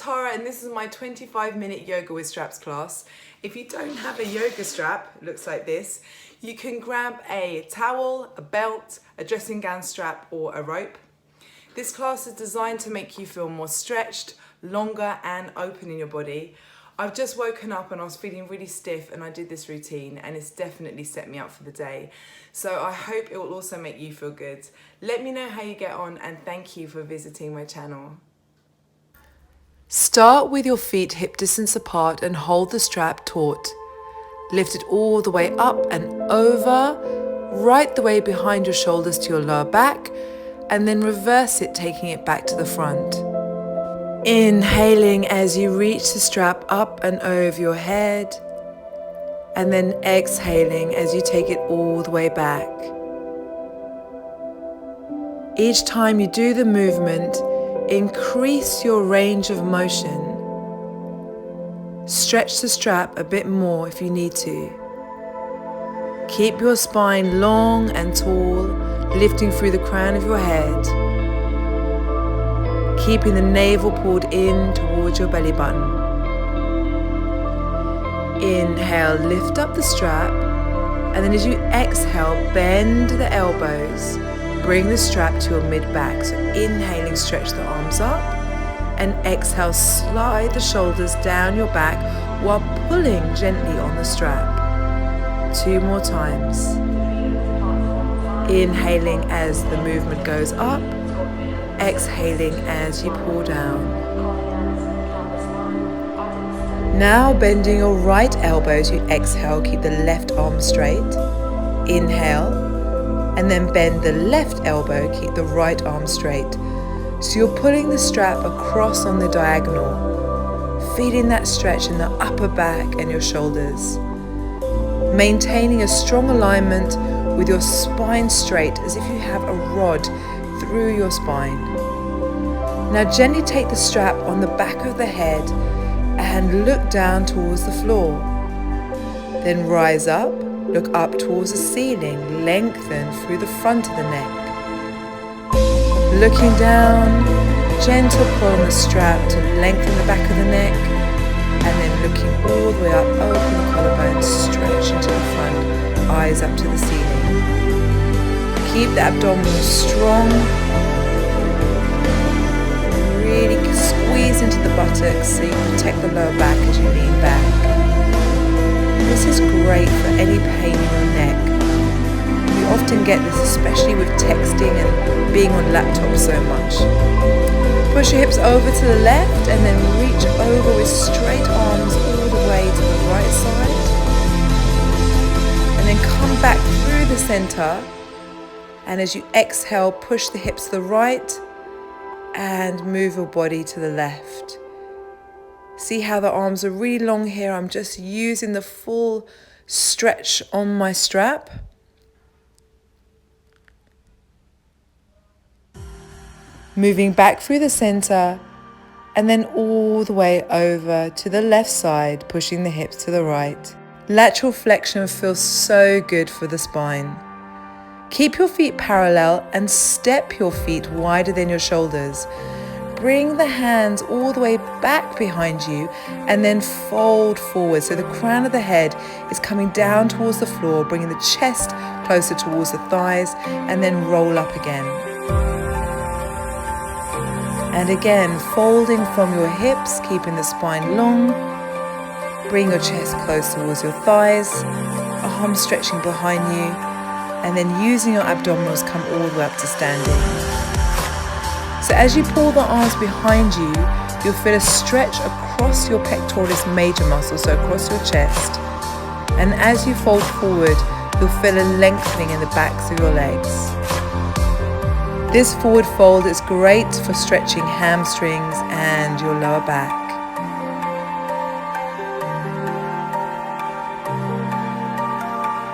Tara and this is my 25-minute yoga with straps class. If you don't have a yoga strap, it looks like this, you can grab a towel, a belt, a dressing gown strap or a rope. This class is designed to make you feel more stretched, longer and open in your body. I've just woken up and I was feeling really stiff and I did this routine and it's definitely set me up for the day. So I hope it will also make you feel good. Let me know how you get on and thank you for visiting my channel. Start with your feet hip distance apart and hold the strap taut. Lift it all the way up and over, right the way behind your shoulders to your lower back, and then reverse it, taking it back to the front. Inhaling as you reach the strap up and over your head, and then exhaling as you take it all the way back. Each time you do the movement, increase your range of motion. Stretch the strap a bit more if you need to. Keep your spine long and tall, lifting through the crown of your head. Keeping the navel pulled in towards your belly button. Inhale, lift up the strap, and then as you exhale, bend the elbows. Bring the strap to your mid-back. So inhaling, stretch the arms up, and exhale, slide the shoulders down your back while pulling gently on the strap. 2 more times. Inhaling as the movement goes up. Exhaling as you pull down. Now bending your right elbow as you exhale, keep the left arm straight. Inhale, and then bend the left elbow, keep the right arm straight. So you're pulling the strap across on the diagonal, feeling that stretch in the upper back and your shoulders. Maintaining a strong alignment with your spine straight as if you have a rod through your spine. Now gently take the strap on the back of the head and look down towards the floor. Then rise up, look up towards the ceiling, lengthen through the front of the neck. Looking down, gentle pull on the strap to lengthen the back of the neck, and then looking all the way up, open the collarbone, stretch into the front, eyes up to the ceiling. Keep the abdominal strong. Really squeeze into the buttocks so you protect the lower back as you lean back. This is great for any pain in your neck. We often get this, especially with texting and being on laptops so much. Push your hips over to the left and then reach over with straight arms all the way to the right side. And then come back through the center. And as you exhale, push the hips to the right and move your body to the left. See how the arms are really long here? I'm just using the full stretch on my strap. Moving back through the center and then all the way over to the left side, pushing the hips to the right. Lateral flexion feels so good for the spine. Keep your feet parallel and step your feet wider than your shoulders. Bring the hands all the way back behind you and then fold forward so the crown of the head is coming down towards the floor, bringing the chest closer towards the thighs, and then roll up again. And again, folding from your hips, keeping the spine long. Bring your chest close towards your thighs, arms stretching behind you, and then using your abdominals, come all the way up to standing. So as you pull the arms behind you, you'll feel a stretch across your pectoralis major muscle, so across your chest. And as you fold forward, you'll feel a lengthening in the backs of your legs. This forward fold is great for stretching hamstrings and your lower back.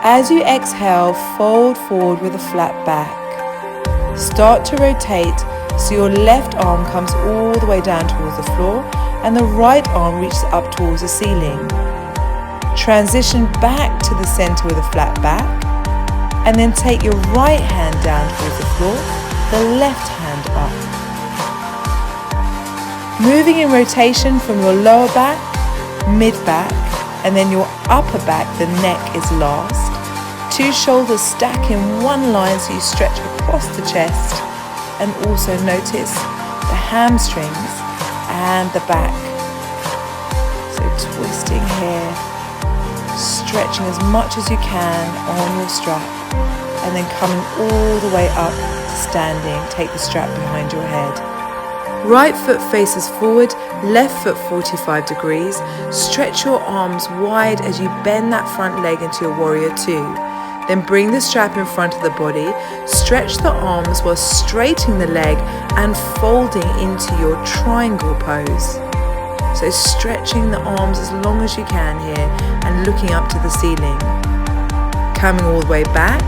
As you exhale, fold forward with a flat back. Start to rotate so your left arm comes all the way down towards the floor and the right arm reaches up towards the ceiling. Transition back to the center with a flat back, and then take your right hand down towards the floor, the left hand Moving in rotation from your lower back, mid-back, and then your upper back, the neck is last. 2 shoulders stack in one line so you stretch across the chest, and also notice the hamstrings and the back. So twisting here, stretching as much as you can on your strap, and then coming all the way up to standing. Take the strap behind your head. Right foot faces forward, left foot 45 degrees. Stretch your arms wide as you bend that front leg into your warrior 2. Then bring the strap in front of the body. Stretch the arms while straightening the leg and folding into your triangle pose. So stretching the arms as long as you can here and looking up to the ceiling. Coming all the way back,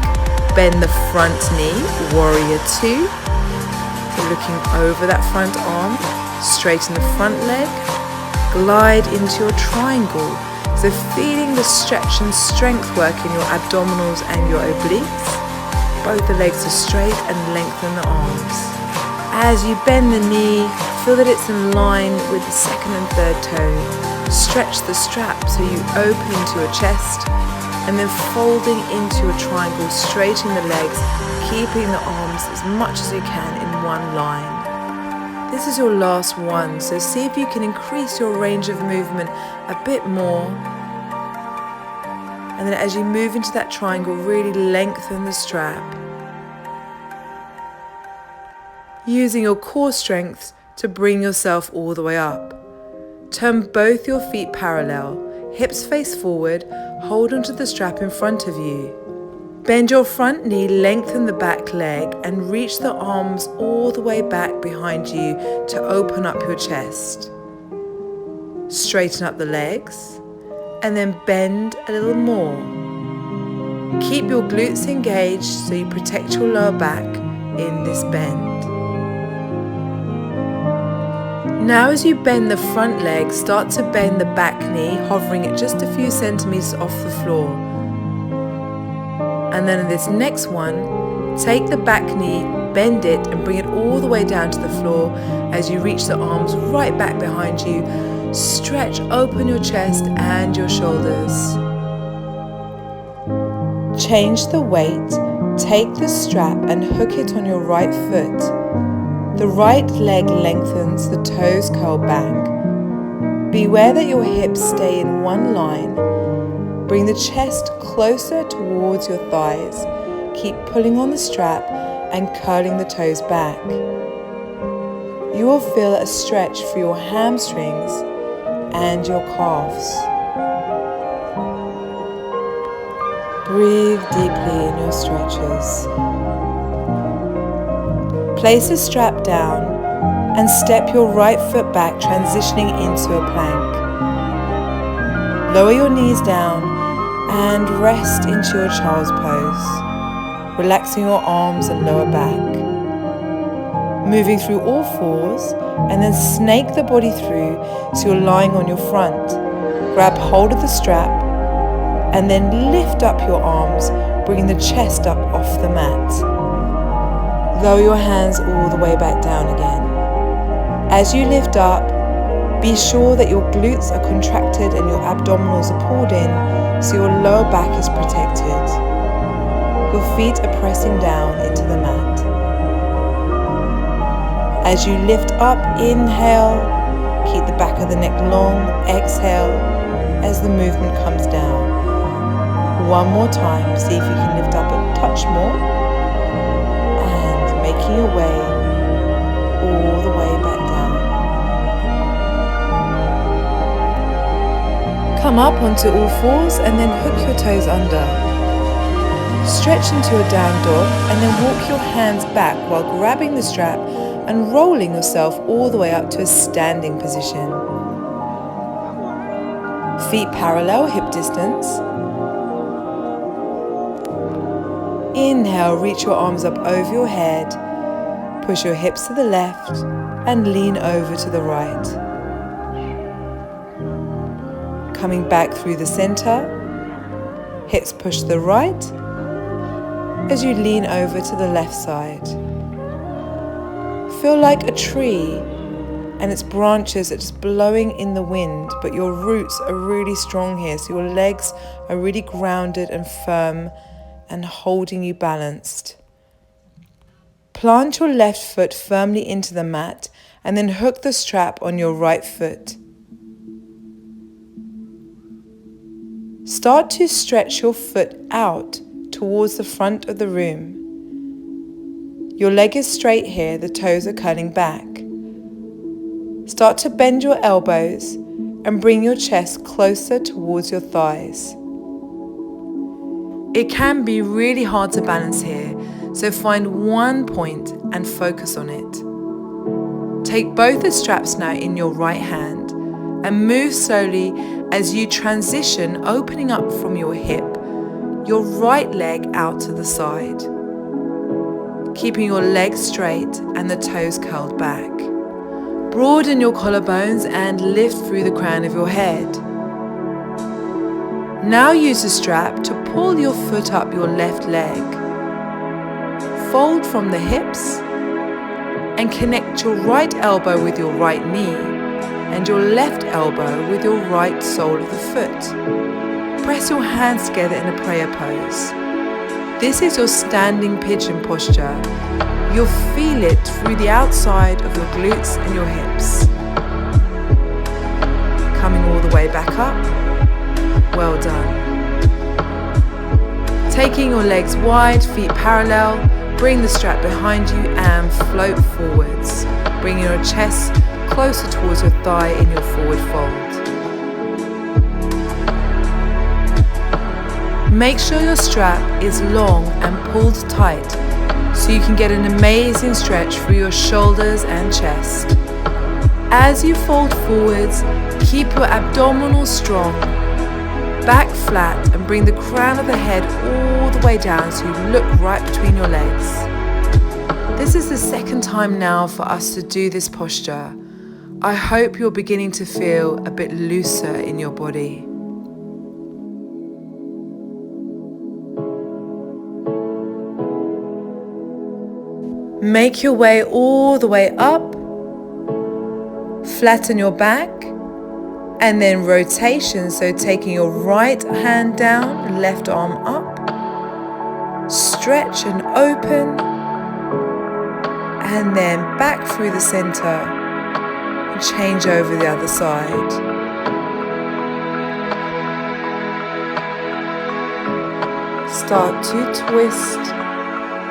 bend the front knee, warrior 2. Looking over that front arm, straighten the front leg, glide into your triangle. So feeling the stretch and strength work in your abdominals and your obliques. Both the legs are straight and lengthen the arms. As you bend the knee, feel that it's in line with the second and third toe. Stretch the strap so you open into your chest, and then folding into your triangle, straightening the legs, keeping the arms as much as you can in one line. This is your last one, so see if you can increase your range of movement a bit more. And then as you move into that triangle, really lengthen the strap. Using your core strength to bring yourself all the way up. Turn both your feet parallel, hips face forward, hold onto the strap in front of you. Bend your front knee, lengthen the back leg, and reach the arms all the way back behind you to open up your chest. Straighten up the legs, and then bend a little more. Keep your glutes engaged so you protect your lower back in this bend. Now as you bend the front leg, start to bend the back knee, hovering it just a few centimeters off the floor. And then in this next one, take the back knee, bend it and bring it all the way down to the floor as you reach the arms right back behind you. Stretch open your chest and your shoulders. Change the weight, take the strap and hook it on your right foot. The right leg lengthens, the toes curl back. Beware that your hips stay in one line. Bring the chest closer towards your thighs. Keep pulling on the strap and curling the toes back. You will feel a stretch for your hamstrings and your calves. Breathe deeply in your stretches. Place the strap down and step your right foot back, transitioning into a plank. Lower your knees down and rest into your child's pose, relaxing your arms and lower back. Moving through all fours and then snake the body through so you're lying on your front. Grab hold of the strap and then lift up your arms, bringing the chest up off the mat. Lower your hands all the way back down again. As you lift up, be sure that your glutes are contracted and your abdominals are pulled in so your lower back is protected. Your feet are pressing down into the mat. As you lift up, inhale, keep the back of the neck long, exhale as the movement comes down. One more time, see if you can lift up a touch more. Making your way all the way back down. Come up onto all fours and then hook your toes under. Stretch into a down dog and then walk your hands back while grabbing the strap and rolling yourself all the way up to a standing position. Feet parallel, hip distance. Inhale, reach your arms up over your head, push your hips to the left and lean over to the right. Coming back through the center, hips push to the right as you lean over to the left side. Feel like a tree and its branches are just blowing in the wind, but your roots are really strong here, so your legs are really grounded and firm and holding you balanced. Plant your left foot firmly into the mat and then hook the strap on your right foot. Start to stretch your foot out towards the front of the room. Your leg is straight here, the toes are curling back. Start to bend your elbows and bring your chest closer towards your thighs. It can be really hard to balance here, so find one point and focus on it. Take both the straps now in your right hand and move slowly as you transition, opening up from your hip, your right leg out to the side, keeping your legs straight and the toes curled back. Broaden your collarbones and lift through the crown of your head. Now use the strap to pull your foot up your left leg. Fold from the hips and connect your right elbow with your right knee and your left elbow with your right sole of the foot. Press your hands together in a prayer pose. This is your standing pigeon posture. You'll feel it through the outside of your glutes and your hips. Coming all the way back up. Well done. Taking your legs wide, feet parallel, bring the strap behind you and float forwards. Bring your chest closer towards your thigh in your forward fold. Make sure your strap is long and pulled tight so you can get an amazing stretch through your shoulders and chest. As you fold forwards, keep your abdominals strong, back flat, and bring the crown of the head all the way down so you look right between your legs. This is the second time now for us to do this posture. I hope you're beginning to feel a bit looser in your body. Make your way all the way up, flatten your back, and then rotation, so taking your right hand down, left arm up, stretch and open, and then back through the center, and change over the other side. Start to twist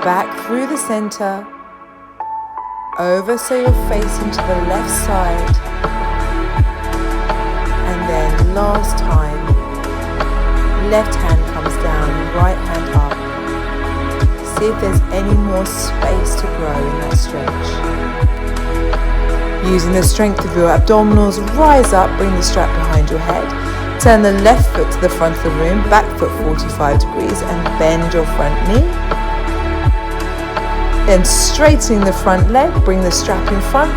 back through the center, over so you're facing to the left side, and then last time, left hand comes down, right hand up. See if there's any more space to grow in that stretch. Using the strength of your abdominals, rise up, bring the strap behind your head, turn the left foot to the front of the room, back foot 45 degrees, and bend your front knee. Then straightening the front leg, bring the strap in front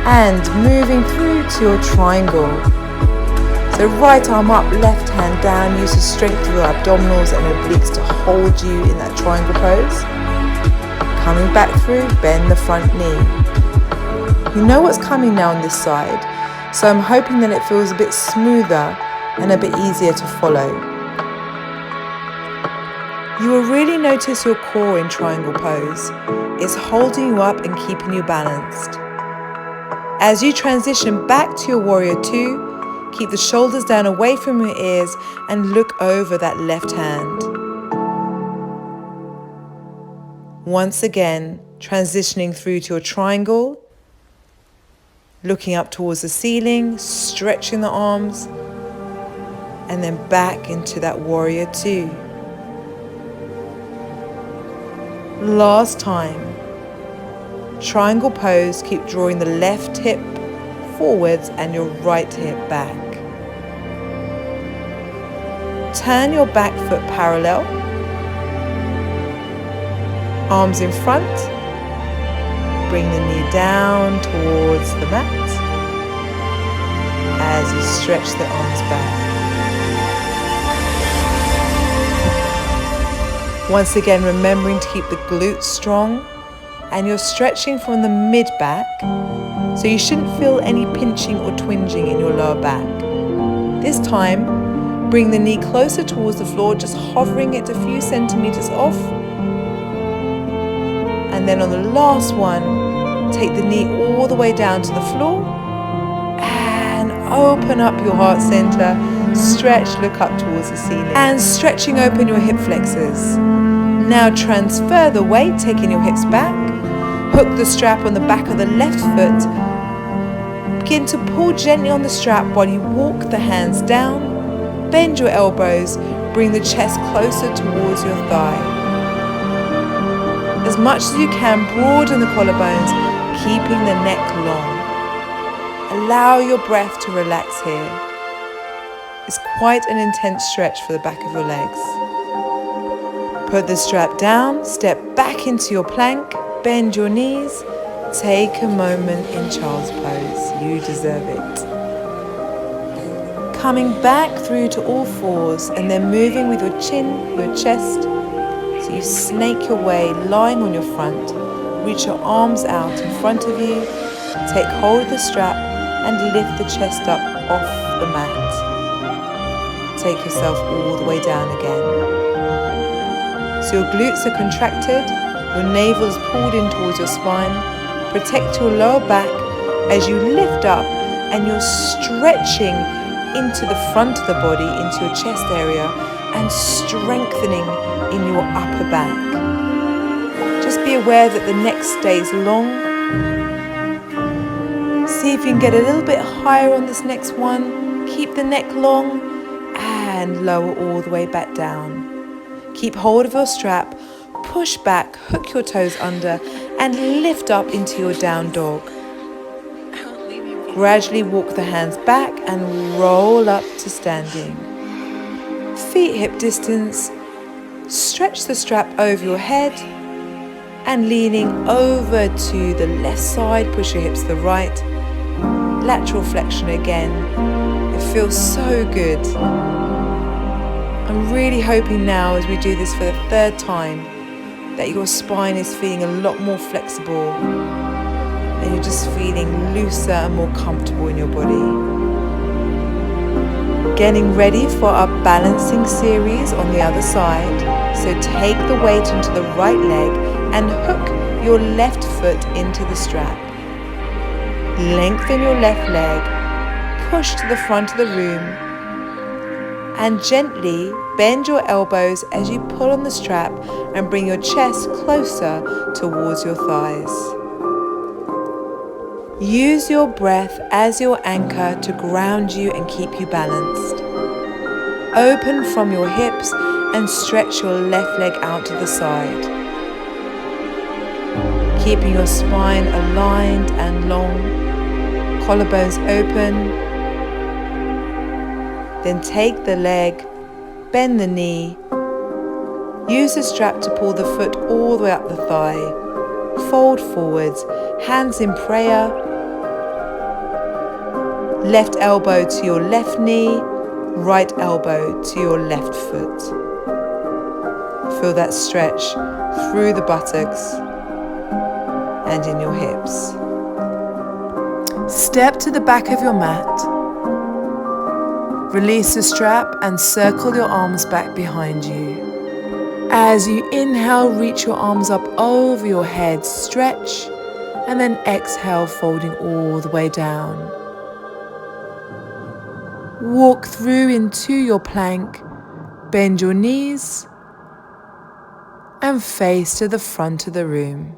and moving through to your triangle. So right arm up, left hand down, use the strength of your abdominals and obliques to hold you in that triangle pose. Coming back through, bend the front knee. You know what's coming now on this side, so I'm hoping that it feels a bit smoother and a bit easier to follow. You will really notice your core in triangle pose. It's holding you up and keeping you balanced. As you transition back to your warrior two, keep the shoulders down away from your ears and look over that left hand. Once again, transitioning through to your triangle, looking up towards the ceiling, stretching the arms, and then back into that warrior two. Last time, triangle pose, keep drawing the left hip forwards and your right hip back. Turn your back foot parallel, arms in front, bring the knee down towards the mat as you stretch the arms back. Once again, remembering to keep the glutes strong, and you're stretching from the mid back so you shouldn't feel any pinching or twinging in your lower back. This time, bring the knee closer towards the floor, just hovering it a few centimeters off. And then on the last one, take the knee all the way down to the floor and open up your heart center. Stretch, look up towards the ceiling and stretching open your hip flexors. Now transfer the weight, taking your hips back. Hook the strap on the back of the left foot. Begin to pull gently on the strap while you walk the hands down. Bend your elbows, bring the chest closer towards your thigh. As much as you can, broaden the collarbones, keeping the neck long. Allow your breath to relax here. It's quite an intense stretch for the back of your legs. Put the strap down, step back into your plank, bend your knees, take a moment in child's pose. You deserve it. Coming back through to all fours and then moving with your chin, your chest. So you snake your way, lying on your front. Reach your arms out in front of you. Take hold of the strap and lift the chest up off the mat. Take yourself all the way down again. So your glutes are contracted, your navel is pulled in towards your spine. Protect your lower back as you lift up and you're stretching into the front of the body, into your chest area, and strengthening in your upper back. Just be aware that the neck stays long. See if you can get a little bit higher on this next one. Keep the neck long. And lower all the way back down. Keep hold of your strap, push back, hook your toes under, and lift up into your down dog. Gradually walk the hands back and roll up to standing. Feet hip distance. Stretch the strap over your head and leaning over to the left side, push your hips to the right. Lateral flexion again. It feels so good. I'm really hoping now, as we do this for the third time, that your spine is feeling a lot more flexible and you're just feeling looser and more comfortable in your body. Getting ready for our balancing series on the other side. So take the weight into the right leg and hook your left foot into the strap. Lengthen your left leg, push to the front of the room, and gently bend your elbows as you pull on the strap and bring your chest closer towards your thighs. Use your breath as your anchor to ground you and keep you balanced. Open from your hips and stretch your left leg out to the side. Keeping your spine aligned and long, collarbones open. Then take the leg, bend the knee, use the strap to pull the foot all the way up the thigh, fold forwards, hands in prayer, left elbow to your left knee, right elbow to your left foot. Feel that stretch through the buttocks and in your hips. Step to the back of your mat. Release the strap and circle your arms back behind you. As you inhale, reach your arms up over your head, stretch, and then exhale, folding all the way down. Walk through into your plank, bend your knees, and face to the front of the room.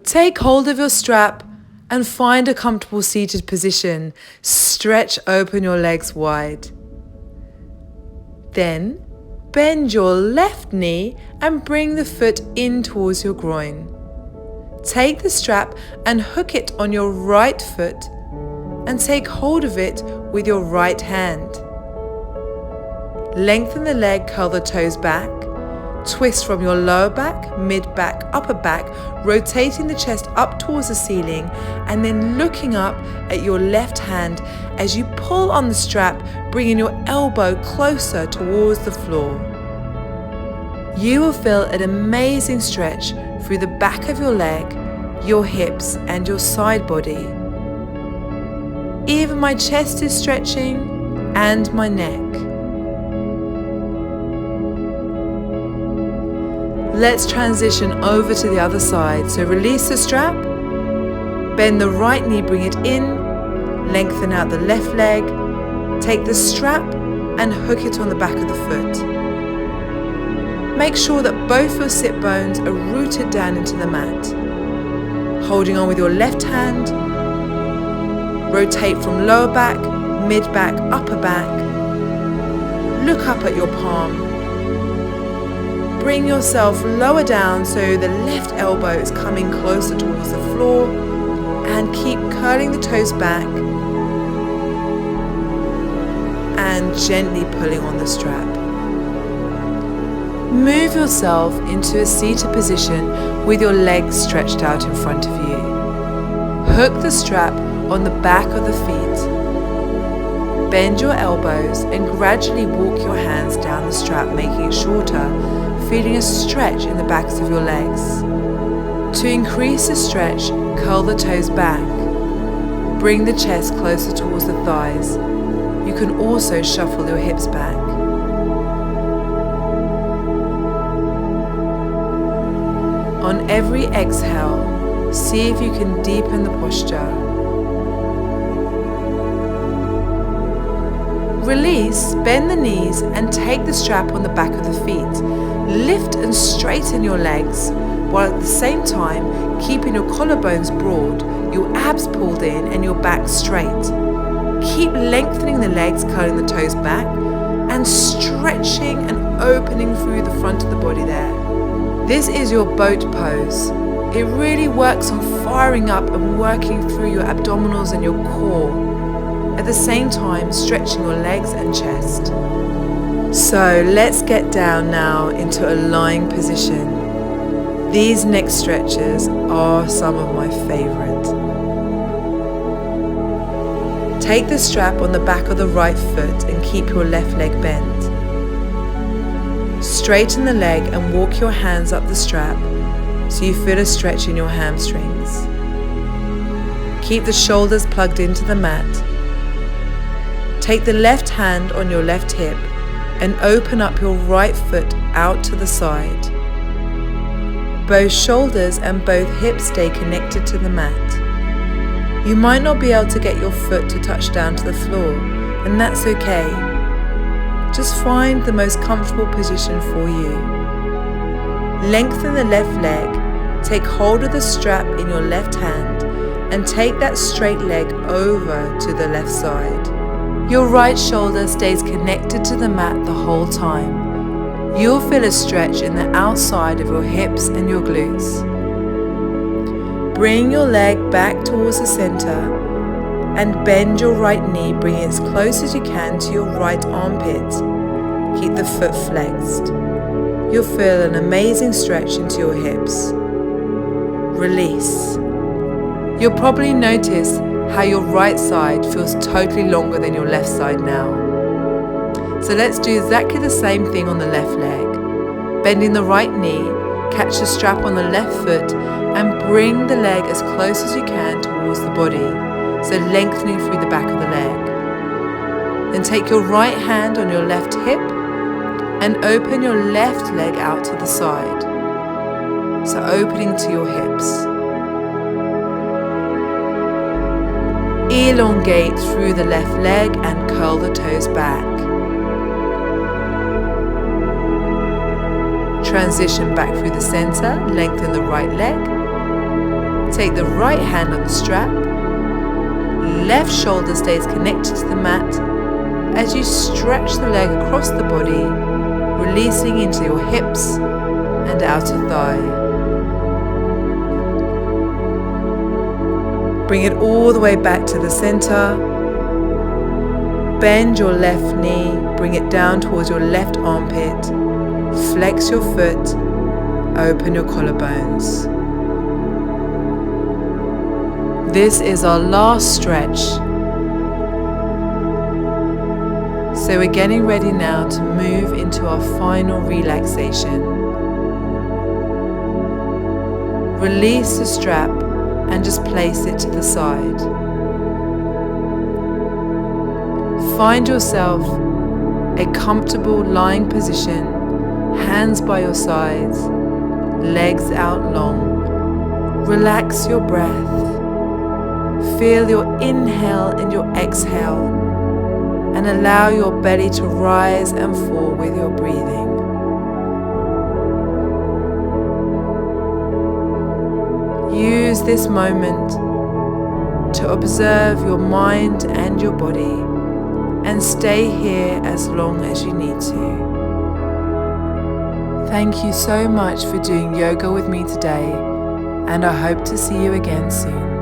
Take hold of your strap and find a comfortable seated position. Stretch open your legs wide. Then bend your left knee and bring the foot in towards your groin. Take the strap and hook it on your right foot and take hold of it with your right hand. Lengthen the leg, curl the toes back. Twist from your lower back, mid-back, upper back, rotating the chest up towards the ceiling and then looking up at your left hand as you pull on the strap, bringing your elbow closer towards the floor. You will feel an amazing stretch through the back of your leg, your hips and your side body. Even my chest is stretching and my neck. Let's transition over to the other side. So release the strap, bend the right knee, bring it in, lengthen out the left leg, take the strap and hook it on the back of the foot. Make sure that both your sit bones are rooted down into the mat. Holding on with your left hand, rotate from lower back, mid back, upper back. Look up at your palm. Bring yourself lower down so the left elbow is coming closer towards the floor, and keep curling the toes back and gently pulling on the strap. Move yourself into a seated position with your legs stretched out in front of you. Hook the strap on the back of the feet. Bend your elbows and gradually walk your hands down the strap, making it shorter, feeling a stretch in the backs of your legs. To increase the stretch, curl the toes back. Bring the chest closer towards the thighs. You can also shuffle your hips back. On every exhale, see if you can deepen the posture. Release, bend the knees and take the strap on the back of the feet. Lift and straighten your legs, while at the same time keeping your collarbones broad, your abs pulled in and your back straight. Keep lengthening the legs, curling the toes back and stretching and opening through the front of the body there. This is your boat pose. It really works on firing up and working through your abdominals and your core, at the same time stretching your legs and chest. So let's get down now into a lying position. These neck stretches are some of my favorite. Take the strap on the back of the right foot and keep your left leg bent. Straighten the leg and walk your hands up the strap so you feel a stretch in your hamstrings. Keep the shoulders plugged into the mat. Take the left hand on your left hip and open up your right foot out to the side. Both shoulders and both hips stay connected to the mat. You might not be able to get your foot to touch down to the floor, and that's okay. Just find the most comfortable position for you. Lengthen the left leg, take hold of the strap in your left hand, and take that straight leg over to the left side. Your right shoulder stays connected to the mat the whole time. You'll feel a stretch in the outside of your hips and your glutes. Bring your leg back towards the center and bend your right knee, bringing it as close as you can to your right armpit. Keep the foot flexed. You'll feel an amazing stretch into your hips. Release. You'll probably notice how your right side feels totally longer than your left side now. So let's do exactly the same thing on the left leg. Bending the right knee, catch the strap on the left foot and bring the leg as close as you can towards the body, so lengthening through the back of the leg. Then take your right hand on your left hip and open your left leg out to the side, so opening to your hips. Elongate through the left leg and curl the toes back. Transition back through the center, lengthen the right leg. Take the right hand on the strap. Left shoulder stays connected to the mat as you stretch the leg across the body, releasing into your hips and outer thigh. Bring it all the way back to the center. Bend your left knee, bring it down towards your left armpit. Flex your foot, open your collarbones. This is our last stretch. So we're getting ready now to move into our final relaxation. Release the strap and just place it to the side. Find yourself a comfortable lying position, hands by your sides, legs out long. Relax your breath. Feel your inhale and your exhale, and allow your belly to rise and fall with your breathing. Use this moment to observe your mind and your body, and stay here as long as you need to. Thank you so much for doing yoga with me today, and I hope to see you again soon.